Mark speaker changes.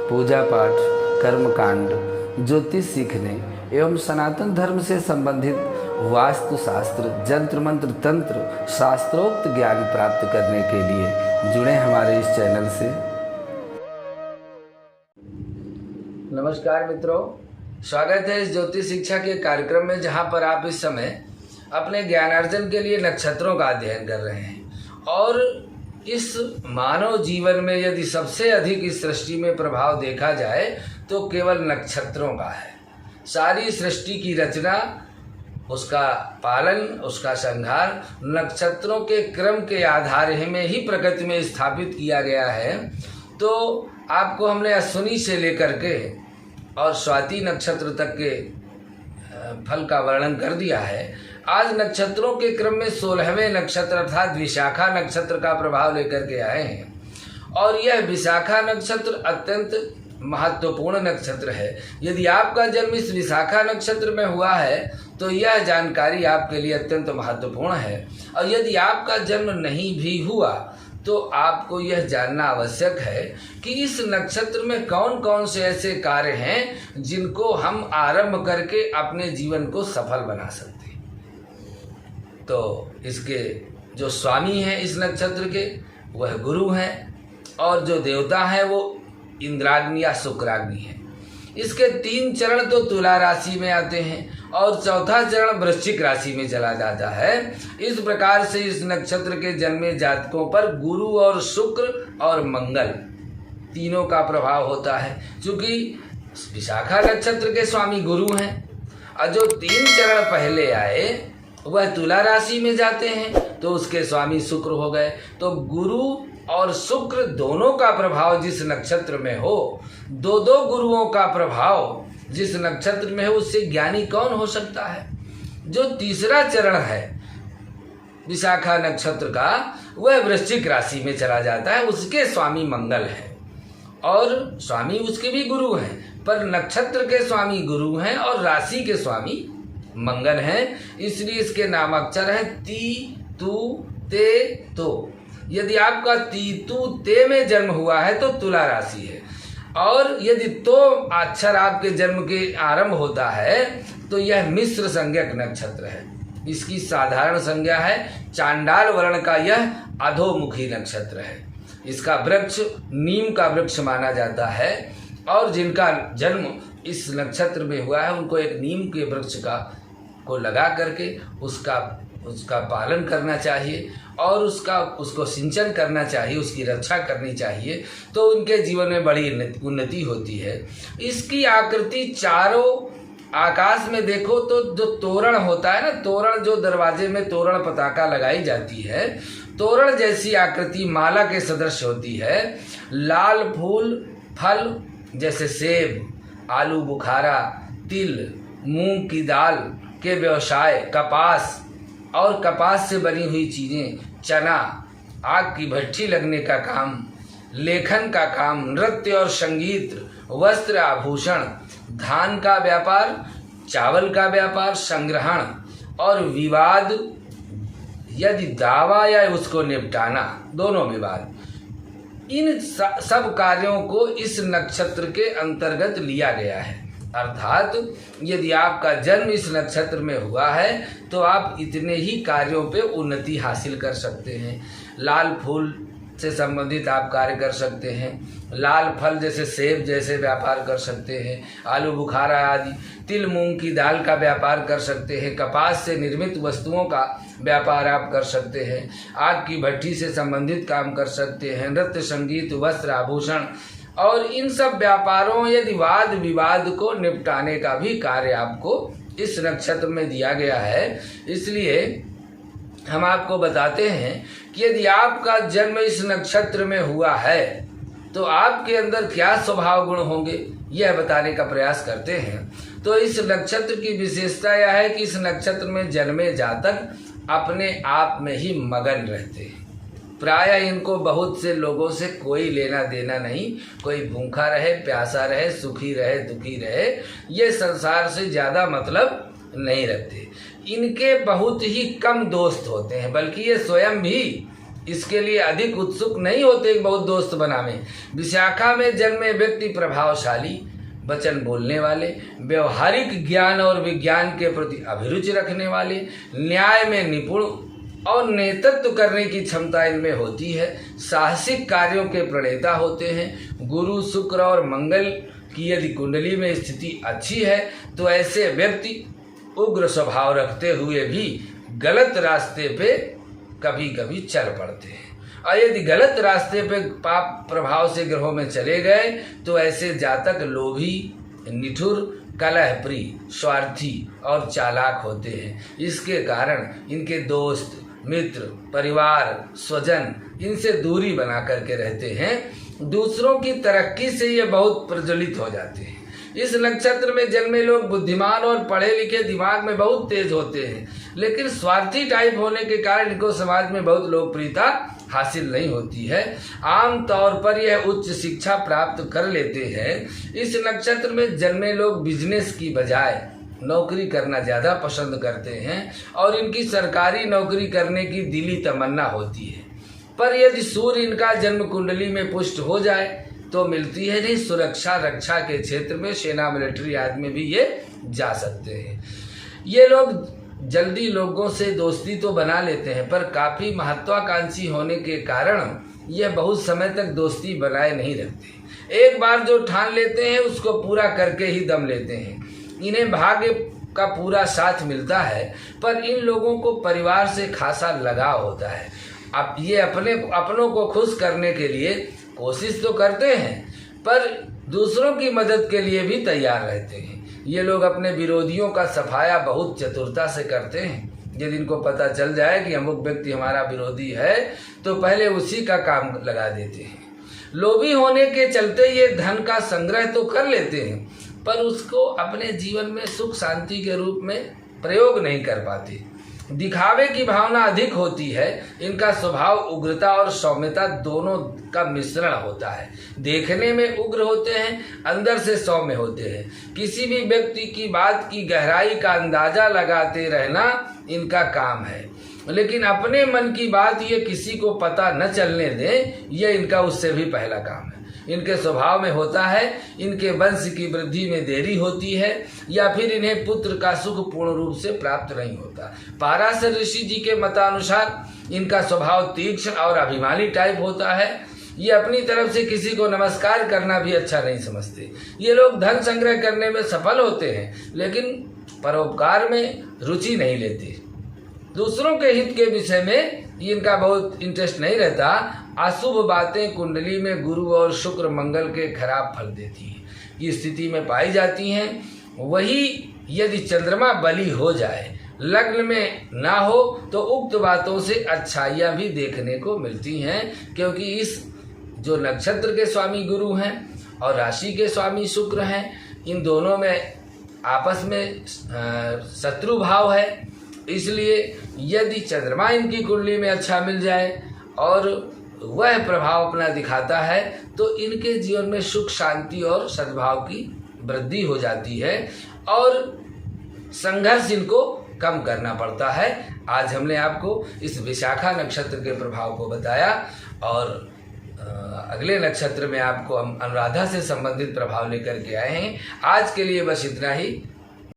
Speaker 1: पूजा पाठ, कर्मकांड, ज्योतिष सीखने एवं सनातन धर्म से संबंधित वास्तु शास्त्र, जंत्र मंत्र, तंत्र, शास्त्रोक्त ज्ञान प्राप्त करने के लिए जुड़े हमारे इस चैनल से। नमस्कार मित्रों, स्वागत है इस ज्योतिष शिक्षा के कार्यक्रम में, जहां पर आप इस समय अपने ज्ञानार्जन के लिए नक्षत्रों का अध्ययन कर रहे हैं। और इस मानव जीवन में यदि सबसे अधिक इस सृष्टि में प्रभाव देखा जाए तो केवल नक्षत्रों का है। सारी सृष्टि की रचना, उसका पालन, उसका संहार नक्षत्रों के क्रम के आधार में ही प्रकृति में स्थापित किया गया है। तो आपको हमने अश्विनी से लेकर के और स्वाति नक्षत्र तक के फल का वर्णन कर दिया है। आज नक्षत्रों के क्रम में 16वें नक्षत्र अर्थात विशाखा नक्षत्र का प्रभाव लेकर के आए हैं। और यह विशाखा नक्षत्र अत्यंत महत्वपूर्ण नक्षत्र है। यदि आपका जन्म इस विशाखा नक्षत्र में हुआ है तो यह जानकारी आपके लिए अत्यंत महत्वपूर्ण है। और यदि आपका जन्म नहीं भी हुआ तो आपको यह जानना आवश्यक है कि इस नक्षत्र में कौन कौन से ऐसे कार्य हैं जिनको हम आरंभ करके अपने जीवन को सफल बना सकते हैं। तो इसके जो स्वामी हैं इस नक्षत्र के, वह गुरु हैं, और जो देवता हैं वो इंद्राग्नि या शुक्राग्नि है। इसके 3 चरण तो तुला राशि में आते हैं और चौथा चरण वृश्चिक राशि में चला जाता है। इस प्रकार से इस नक्षत्र के जन्मे जातकों पर गुरु और शुक्र और मंगल तीनों का प्रभाव होता है। क्योंकि विशाखा नक्षत्र के स्वामी गुरु हैं और जो 3 चरण पहले आए वह तुला राशि में जाते हैं तो उसके स्वामी शुक्र हो गए। तो गुरु और शुक्र दोनों का प्रभाव जिस नक्षत्र में हो, दो गुरुओं का प्रभाव जिस नक्षत्र में हो, उससे ज्ञानी कौन हो सकता है। जो तीसरा चरण है विशाखा नक्षत्र का, वह वृश्चिक राशि में चला जाता है। उसके स्वामी मंगल है और स्वामी उसके भी गुरु हैं, पर नक्षत्र के स्वामी गुरु हैं और राशि के स्वामी मंगल हैं। इसलिए इसके नामाक्षर हैं ती, तू, ते, तो। यदि आपका ती, तू, ते में जन्म हुआ है तो तुला राशि है। और यदि तो अक्षर आपके जन्म के आरंभ होता है तो यह मिश्र संज्ञक नक्षत्र है। इसकी साधारण संज्ञा है चांडाल वर्ण का, यह अधोमुखी नक्षत्र है। इसका वृक्ष नीम का वृक्ष माना जाता है और जिनका जन्म इस नक्षत्र में हुआ है उनको एक नीम के वृक्ष को लगा करके उसका पालन करना चाहिए और उसको सिंचन करना चाहिए, उसकी रक्षा करनी चाहिए, तो उनके जीवन में बड़ी उन्नति होती है। इसकी आकृति चारों आकाश में देखो तो जो तोरण होता है ना, तोरण जो दरवाजे में तोरण पताका लगाई जाती है, तोरण जैसी आकृति माला के सदृश होती है। लाल फूल, फल जैसे सेब, आलू बुखारा, तिल, मूंग की दाल के व्यवसाय, कपास और कपास से बनी हुई चीज़ें, चना, आग की भट्ठी लगने का काम, लेखन का काम, नृत्य और संगीत, वस्त्र आभूषण, धान का व्यापार, चावल का व्यापार, संग्रहण और विवाद, यदि दावा या उसको निपटाना, दोनों विवाद, इन सब कार्यों को इस नक्षत्र के अंतर्गत लिया गया है। अर्थात यदि आपका जन्म इस नक्षत्र में हुआ है तो आप इतने ही कार्यों पे उन्नति हासिल कर सकते हैं। लाल फूल से संबंधित आप कार्य कर सकते हैं, लाल फल जैसे सेब जैसे व्यापार कर सकते हैं, आलू बुखारा आदि, तिल मूंग की दाल का व्यापार कर सकते हैं, कपास से निर्मित वस्तुओं का व्यापार आप कर सकते हैं, आग की भट्ठी से संबंधित काम कर सकते हैं, नृत्य संगीत, वस्त्र आभूषण और इन सब व्यापारों यदि वाद विवाद को निपटाने का भी कार्य आपको इस नक्षत्र में दिया गया है। इसलिए हम आपको बताते हैं कि यदि आपका जन्म इस नक्षत्र में हुआ है तो आपके अंदर क्या स्वभाव गुण होंगे, यह बताने का प्रयास करते हैं। तो इस नक्षत्र की विशेषता यह है कि इस नक्षत्र में जन्मे जातक अपने आप में ही मगन रहते हैं। प्रायः इनको बहुत से लोगों से कोई लेना देना नहीं, कोई भूखा रहे, प्यासा रहे, सुखी रहे, दुखी रहे, ये संसार से ज़्यादा मतलब नहीं रखते। इनके बहुत ही कम दोस्त होते हैं, बल्कि ये स्वयं भी इसके लिए अधिक उत्सुक नहीं होते बहुत दोस्त बनावे। विशाखा में जन्मे व्यक्ति प्रभावशाली, वचन बोलने वाले, व्यवहारिक ज्ञान और विज्ञान के प्रति अभिरुचि रखने वाले, न्याय में निपुण और नेतृत्व करने की क्षमता इनमें होती है, साहसिक कार्यों के प्रणेता होते हैं। गुरु, शुक्र और मंगल की यदि कुंडली में स्थिति अच्छी है तो ऐसे व्यक्ति उग्र स्वभाव रखते हुए भी गलत रास्ते पे कभी कभी चल पड़ते हैं, और यदि गलत रास्ते पे पाप प्रभाव से ग्रहों में चले गए तो ऐसे जातक लोभी, निठुर, कलहप्रिय, स्वार्थी और चालाक होते हैं। इसके कारण इनके दोस्त, मित्र, परिवार, स्वजन इनसे दूरी बना करके रहते हैं। दूसरों की तरक्की से ये बहुत प्रज्वलित हो जाते हैं। इस नक्षत्र में जन्मे लोग बुद्धिमान और पढ़े लिखे, दिमाग में बहुत तेज होते हैं, लेकिन स्वार्थी टाइप होने के कारण इनको समाज में बहुत लोकप्रियता हासिल नहीं होती है। आम तौर पर यह उच्च शिक्षा प्राप्त कर लेते हैं। इस नक्षत्र में जन्मे लोग बिजनेस की बजाय नौकरी करना ज़्यादा पसंद करते हैं और इनकी सरकारी नौकरी करने की दिली तमन्ना होती है। पर यदि सूर्य इनका जन्म कुंडली में पुष्ट हो जाए तो मिलती है नहीं सुरक्षा, रक्षा के क्षेत्र में सेना, मिलिट्री आदि में भी ये जा सकते हैं। ये लोग जल्दी लोगों से दोस्ती तो बना लेते हैं, पर काफ़ी महत्वाकांक्षी होने के कारण ये बहुत समय तक दोस्ती बनाए नहीं रखते। एक बार जो ठान लेते हैं उसको पूरा करके ही दम लेते हैं। इन्हें भाग्य का पूरा साथ मिलता है, पर इन लोगों को परिवार से खासा लगाव होता है। अब ये अपनों को खुश करने के लिए कोशिश तो करते हैं, पर दूसरों की मदद के लिए भी तैयार रहते हैं। ये लोग अपने विरोधियों का सफाया बहुत चतुरता से करते हैं। यदि इनको पता चल जाए कि अमुक व्यक्ति हमारा विरोधी है तो पहले उसी का काम लगा देते हैं। लोभी होने के चलते ये धन का संग्रह तो कर लेते हैं, पर उसको अपने जीवन में सुख शांति के रूप में प्रयोग नहीं कर पाते। दिखावे की भावना अधिक होती है। इनका स्वभाव उग्रता और सौम्यता दोनों का मिश्रण होता है। देखने में उग्र होते हैं, अंदर से सौम्य होते हैं। किसी भी व्यक्ति की बात की गहराई का अंदाजा लगाते रहना इनका काम है, लेकिन अपने मन की बात ये किसी को पता न चलने दें, यह इनका उससे भी पहला काम है। इनके स्वभाव में होता है इनके वंश की वृद्धि में देरी होती है, या फिर इन्हें पुत्र का सुख पूर्ण रूप से प्राप्त नहीं होता। पाराशर ऋषि जी के मतानुसार इनका स्वभाव तीक्ष्ण और अभिमानी टाइप होता है। ये अपनी तरफ से किसी को नमस्कार करना भी अच्छा नहीं समझते। ये लोग धन संग्रह करने में सफल होते हैं, लेकिन परोपकार में रुचि नहीं लेते। दूसरों के हित के विषय में इनका बहुत इंटरेस्ट नहीं रहता। अशुभ बातें कुंडली में गुरु और शुक्र मंगल के खराब फल देती हैं, ये स्थिति में पाई जाती हैं। वही यदि चंद्रमा बली हो जाए, लग्न में ना हो, तो उक्त बातों से अच्छाइयाँ भी देखने को मिलती हैं, क्योंकि इस जो नक्षत्र के स्वामी गुरु हैं और राशि के स्वामी शुक्र हैं, इन दोनों में आपस में शत्रु भाव है। इसलिए यदि चंद्रमा इनकी कुंडली में अच्छा मिल जाए और वह प्रभाव अपना दिखाता है तो इनके जीवन में सुख, शांति और सद्भाव की वृद्धि हो जाती है और संघर्ष इनको कम करना पड़ता है। आज हमने आपको इस विशाखा नक्षत्र के प्रभाव को बताया और अगले नक्षत्र में आपको हम अनुराधा से संबंधित प्रभाव लेकर के आए हैं। आज के लिए बस इतना ही।